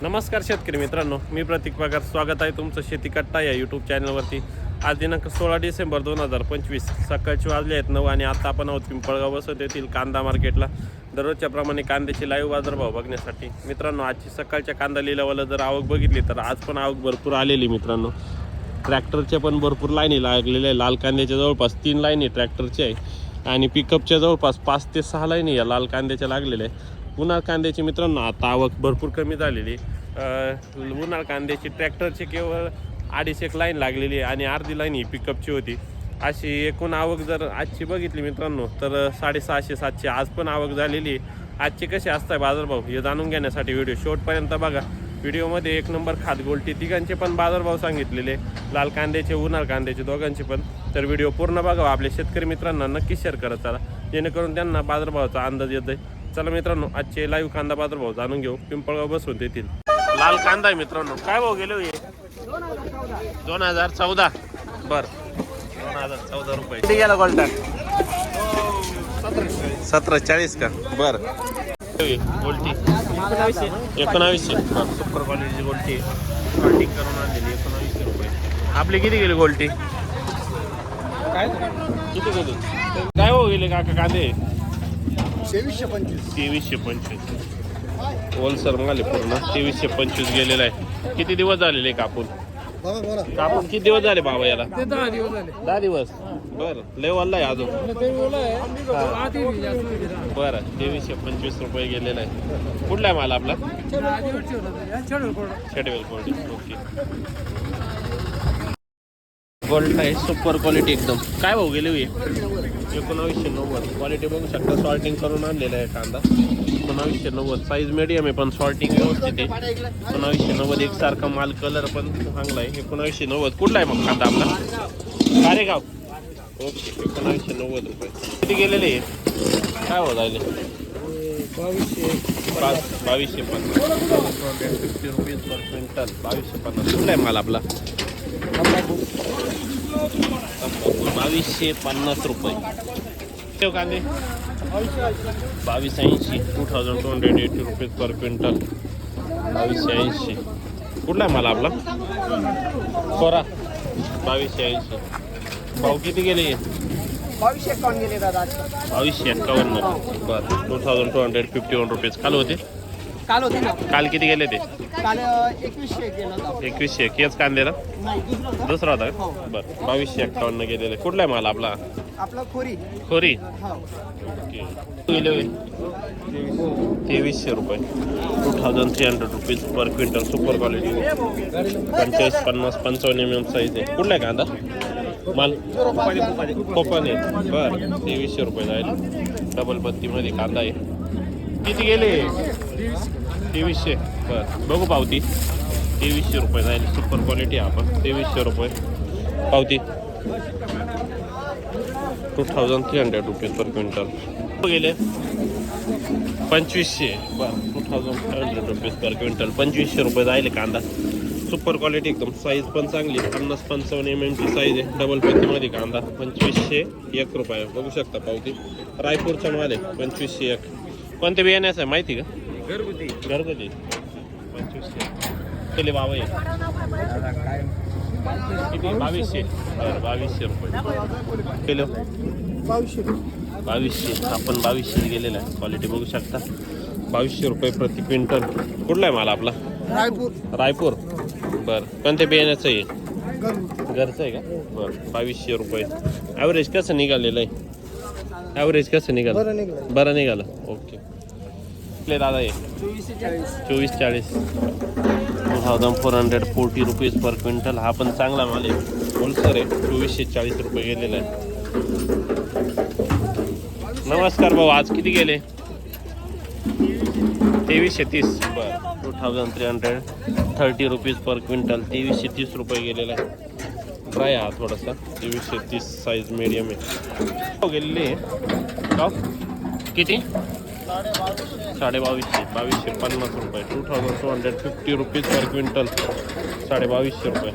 नमस्कार शेतकरी मित्रांनो, मी प्रतीक पगार. स्वागत आहे तुमचं शेती कट्टा या यूट्यूब चॅनलवरती. आज दिनांक 16 डिसेंबर 2025 सकाळचे वाजले आहेत 9 आणि आता आपण आहोत पिंपळगाव वसत येथील कांदा मार्केटला दररोजच्या प्रमाणे कांद्याची लाईव्ह बाजारभाव बघण्यासाठी. मित्रांनो, आजची सकाळच्या कांदा लिलावाला जर आवक बघितली तर आज पण आवक भरपूर आलेली. मित्रांनो, ट्रॅक्टरच्या पण भरपूर लाईनी लागलेल्या आहे. लाल कांद्याच्या जवळपास 3 लाईनी ट्रॅक्टरच्या आहे आणि पिकअपच्या जवळपास 5 ते 6 लाईनी या लाल कांद्याच्या लागलेल्या आहे. उन्हाळ कांद्याची मित्रांनो आता आवक भरपूर कमी झालेली. उन्हाळ कांद्याची ट्रॅक्टरची केवळ 2.5-1 लाईन लागलेली आहे आणि अर्धी लाईन ही पिकअपची होती. अशी एकूण आवक जर आजची बघितली मित्रांनो तर 650-700 आज पण आवक झालेली आहे. आजचे कसे असतात बाजारभाव हे जाणून घेण्यासाठी व्हिडिओ शेवटपर्यंत बघा. व्हिडिओमध्ये 1 नंबर खात गोल्टी तिघांचे पण बाजारभाव सांगितलेले, लाल कांद्याचे उन्हाळ कांद्याचे दोघांचे पण. तर व्हिडिओ पूर्ण बघा. आपल्या शेतकरी मित्रांना नक्की शेअर करत चला, जेणेकरून त्यांना बाजारभावाचा अंदाज येतोय. चला मित्रांनो, आजचे लाईव्ह कांदा बाजारभाव जाणून घेऊ. पिंपळगाव बसून देतील लाल कांदा आहे मित्रांनो. काय भाव गेले हे? 2014. बर, 2014 रुपये. किती गेला गोल्टा? 1740 का? बर. गोल्टी 1900. बर, सुपर क्वालिटीची गोल्टी स्टार्टिंग करून आणलेली 1900 रुपये. आपली किती गेली गोल्टी? काय किती गेली? काय भाव गेले काका कांदे? 2325. होलसेल माल पूर्ण 2325 गेलेला आहे. किती दिवस झालेले कापून? कापून किती दिवस झाले बाबा याला? 10 दिवस. बरं, लय वाढला आहे अजून. बरं, 2325 रुपये गेलेला आहे. कुठला आहे माल आपला? शेडवेल कोल्ड. ओके. गोल्ड आहे सुपर क्वालिटी एकदम. काय भाऊ गेले? 1990. क्वालिटी बघू शकता, सॉर्टिंग करून आणलेला आहे कांदा. 1990 साईज मीडियम आहे पण सॉर्टिंग व्यवस्थित आहे. 1990 एकसारखा माल, कलर पण चांगला आहे. 1990. कुठला आहे मग कांदा आपला? कारेगाव. ओके, 1990 रुपये. किती गेलेले काय हो जायले? 2250 रुपीज पर क्विंटल. 2250. कुठला आहे माल आपला? 2250 रुपये. ठेव कांदे 2280. 2280 रुपीज पर क्विंटल. 2280. कुठला आहे माल आपला? कोरा. 2280. भाव किती गेले? 2251 गेले दादा. 2251. बरं, 2251 रुपीज. काल होते? काल होते ना. काल किती गेले ते? काल 2100 गेला होता. 2100. केच कांद्याला नाही, दुसरा होता का? बरं, 2251 गेलेले. कुठला आहे माल आपला? आपला खोरी. खोरी. हो. ओके. गेले 2300 रुपये. 2300 rupees per quintal. Super quality. 45, 50, 55 mm size आहे. कुठला आहे कांदा माल? कोपाने. बरं, 2300 रुपये जाईल. डबल बत्तीमध्ये कांदा आहे. किती गेले? 2300. बरं, बघू पावती. 2300 रुपये जाईल. सुपर क्वालिटी आपण. 2300 रुपये पावती. 2300 रुपीज पर क्विंटल. गेले 2500. बरं, 2500 रुपीज पर क्विंटल. 2500 रुपये जाईल कांदा. सुपर क्वालिटी एकदम. साईज पण चांगली. 50-55 mm ची साईज आहे. डबल पत्तीमध्ये कांदा. 2501 रुपये. बघू शकता पावती. रायपूरचा माल आहे. 2501. कोणत्या बियाण्याचं आहे माहिती का? घरगुती. 2500 केले बाबा आहे. किती? 2200. बरं, 2200 रुपये किलो. 2200. आपण 2200 गेलेला आहे. क्वालिटी बघू शकता. 2200 रुपये प्रति क्विंटल. कुठला आहे माल आपला? रायपूर. बरं, कोणत्या बियाण्याचं आहे? घरचं आहे का? बरं, 2200 रुपये. ॲव्हरेज कसं निघालेलं आहे? ॲव्हरेज कसं निघालं? बरं निघालं. ओके. कुठले दादा आहे? 2440. 2440 रुपीज पर क्विंटल. हा पण चांगला माल आहे. होलसेल आहे. 2440 रुपये गेलेला आहे. नमस्कार भाऊ, आज किती गेले? 2330. बरं, 2330 रुपीज पर क्विंटल. 2330 रुपये गेलेला आहे. ड्राय हा थोडासा. 2330 साईज मीडियम आहे. गेलेली आहे किती? 2250. 2250 रुपये. 2250 रुपीज पर क्विंटल. 2250 रुपये.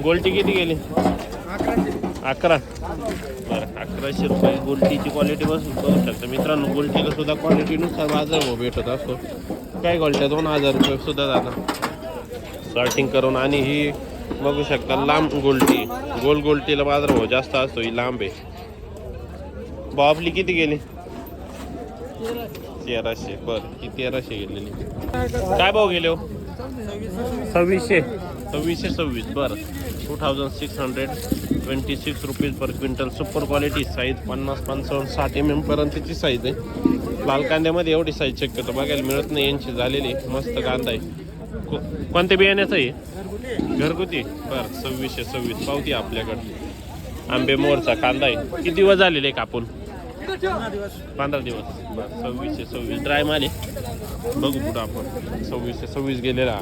गोल्टी किती गेली? 11. बरं, 1100 रुपये. गोल्टीची क्वालिटी बघू शकता मित्रांनो. गोल्टीला सुद्धा क्वालिटीनुसार बाजारभाव भेटत असतो. काय गोल्ट्या 2000 रुपये सुद्धा जातात सॉर्टिंग करून. आणि ही बघू शकता लांब गोल्टी, गोल गोल्टीला बाजारभाव जास्त असतो, ही लांब आहे. भाव आपली किती गेली? 1300. बरं, ही 1300 गेलेली. काय भाव गेले हो? 2626. बरं, 2626 rupees per quintal. Super quality size 50, 55, 60 mm पर्यंतची साईज आहे. लाल कांद्यामध्ये एवढी साईज शक्यतो बघायला मिळत नाही. यांची झालेली मस्त कांदा आहे. कोणत्या बियाण्याचं आहे? घरगुती. बरं, 2626 पावती आपल्याकडे. आंबे मोरचा कांदा आहे. किती दिवस झालेले आहे कापून? 15 दिवस. बरं, 2626 ड्राय माल आहे. बघू पुढं आपण. 2626 गेलेला.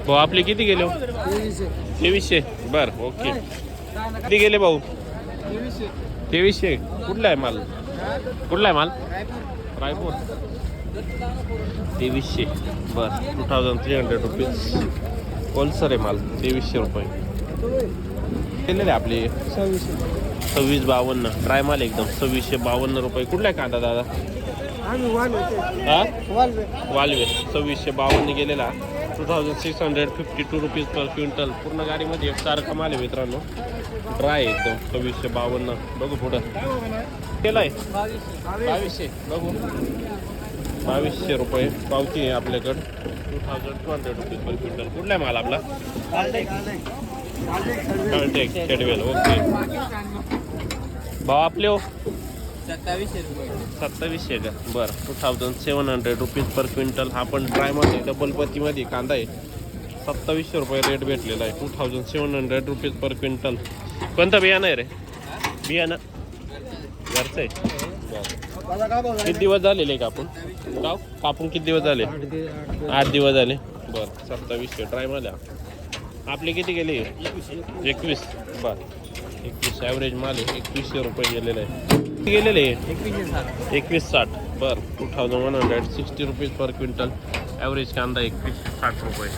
भाऊ आपले किती गेले? 2300. बरं, ओके. किती गेले भाऊ? 2300. कुठला आहे माल? रायपूर. 2300. बरं, 2300 रुपीज. होलसेल आहे माल. 2300 रुपये केलेले आपले. 2652 ड्राय माल एकदम. 2652 रुपये. कुठला आहे कांदा दादा? वालवे. 2652 गेलेला. 2652 रुपीज पर क्विंटल. पूर्ण गाडीमध्ये एक सारखा माल आहे मित्रांनो. ड्राय एकदम. 2652. बघू पुढं केलाय 2200. बघू 2200 रुपये पावती आहे आपल्याकडं. 2200 रुपीज पर क्विंटल. कुठला आहे माल आपला? शेडवेल. ओके. भाव आपले हो? 2700 का? बरं, 2700 रुपीज पर क्विंटल. हा पण ड्रायमध्ये डबल पत्तीमध्ये कांदा आहे. 2700 रुपये रेट भेटलेला आहे. 2700 रुपीज पर क्विंटल. कोणतं बियाणं आहे रे? बियाणं घरचं आहे. किती दिवस झालेले कापून? कापून किती दिवस झाले? 8 दिवस झाले. बरं, 2700 ड्रायमध्ये. आपले किती गेले? 21. बरं, 21 ॲव्हरेज माल आहे. 2100 रुपये गेलेले आहे. किती गेलेले? 2160. बरं, 2160 रुपीज पर क्विंटल. ॲव्हरेज कांदा 2160 रुपये.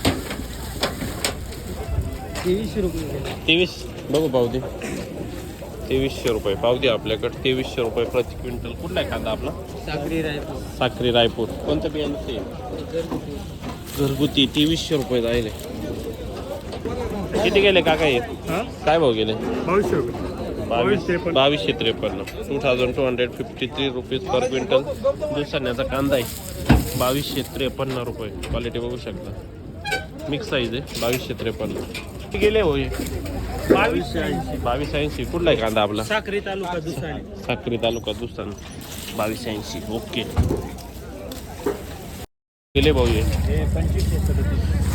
23. बघू पावती. 2300 रुपये पावती आपल्याकडे. 2300 रुपये प्रति क्विंटल. कुठला आहे कांदा आपला? साक्री रायपूर. कोणतं बियाणं ते? घरगुती. 2300 रुपये जायले. किती गेले काका हे? काय भाव गेले? 2253. 2253 रुपीज पर क्विंटल. दुसऱ्याचा कांदा आहे. 2253 रुपये. क्वालिटी बघू शकता. मिक्स साईज आहे. 2253. किती गेले हो हे? 2280. कुठला आहे कांदा आपला? साक्री तालुका दुसाने. 2280. ओके. गेले भाऊ हे?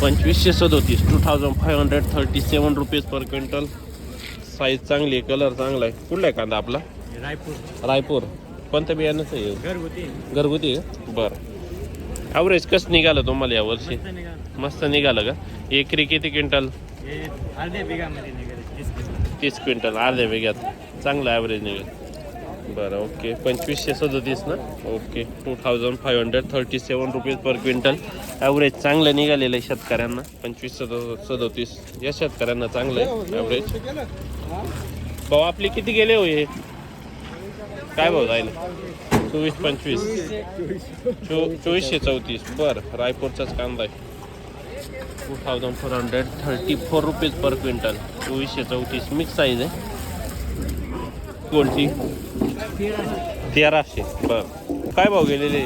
2537. 2537 रुपीज पर क्विंटल. साईज चांगली आहे. कलर चांगला आहे. कुठला आहे कांदा आपला? रायपूर. कोणत्या बियाण्याचं आहे? घरगुती आहे. बरं, ॲव्हरेज कसं निघालं तुम्हाला यावर्षी? मस्त निघालं का? एकरी किती क्विंटल? 30 क्विंटल. अर्ध्या बिघ्यात चांगलं ॲव्हरेज निघेल. बरं, ओके. 2537 ना? Okay. 2537 rupees per quintal. Average चांगलं निघालेलं आहे शेतकऱ्यांना. 2537 या शेतकऱ्यांना चांगलं आहे ॲव्हरेज. भाऊ आपले किती गेले हो हे? काय भाव जायला? 2425. 2434. बरं, रायपूरचाच कांदा आहे. 2434 rupees per quintal. 2434 mix size आहे. कोणती? 1300. बरं, काय भाव गेलेले?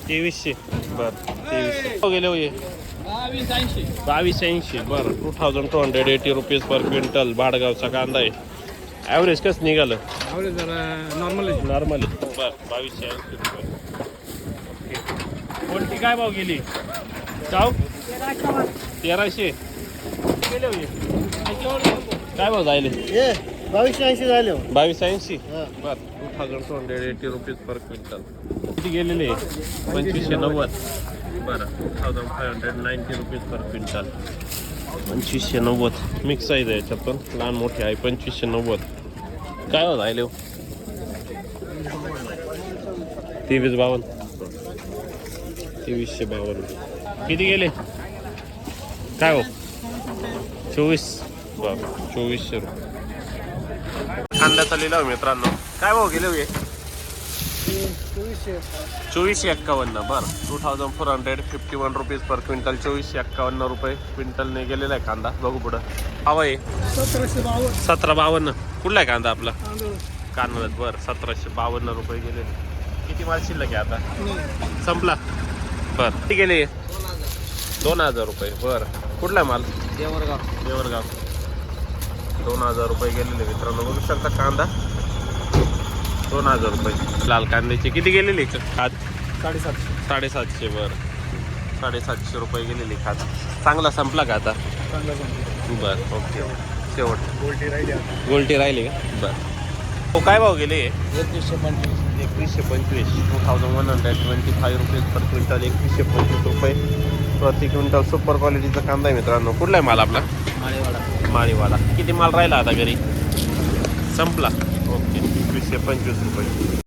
2300. बरं, 2300 भाव गेले हो हे? 2280. बरं, 2280 रुपीज पर क्विंटल. भाडगावचा कांदा आहे. ॲव्हरेज कसं निघालं? नॉर्मल. बरं, 2280 रुपये. कोणती काय भाव गेली? 1300 गेले हो. काय भाव जायले? 2280 झाले. 2280. बरं, 2280 रुपीज पर क्विंटल. किती गेलेले? 2590. बरं, 2590 rupees per quintal. 2590 mix size आहे. याच्यात पण लहान मोठे आहे. 2590. काय भाव जायले? 2352. 2352. किती गेले? काय हो? 24. बरं, 2400 रुपये. कांद्याचा लिलाव मित्रांनो. काय भाव गेले? 2400. 2451 बरं 2451 रुपीज पर क्विंटल. 2451 रुपये क्विंटलने गेलेला आहे कांदा. बघू पुढं हवा आहे 1752. कुठला आहे कांदा आपला कान्हाळ्यात. बरं 1752 रुपये गेलेले. किती माल शिल्लक आहे आता संपला. बरं किती गेले 2000 रुपये. बरं कुठला आहे माल देवरगाव. 2000 रुपये गेलेले मित्रांनो. बघू शकता कांदा 2000 रुपये. लाल कांद्याचे किती गेलेली खाद 750. बरं 750 रुपये गेलेली खाद. चांगला संपला का आता. बरं ओके शेवट गोल्टी राहिली का. बरं हो काय भाव गेले 2125. 2125 रुपीज पर क्विंटल. 2125 रुपये प्रति क्विंटल. सुपर क्वालिटीचा कांदा आहे मित्रांनो. कुठला आहे माल आपला माळीवाडा. किती माल राहिला आता घरी संपला. ओके 2125 रुपये.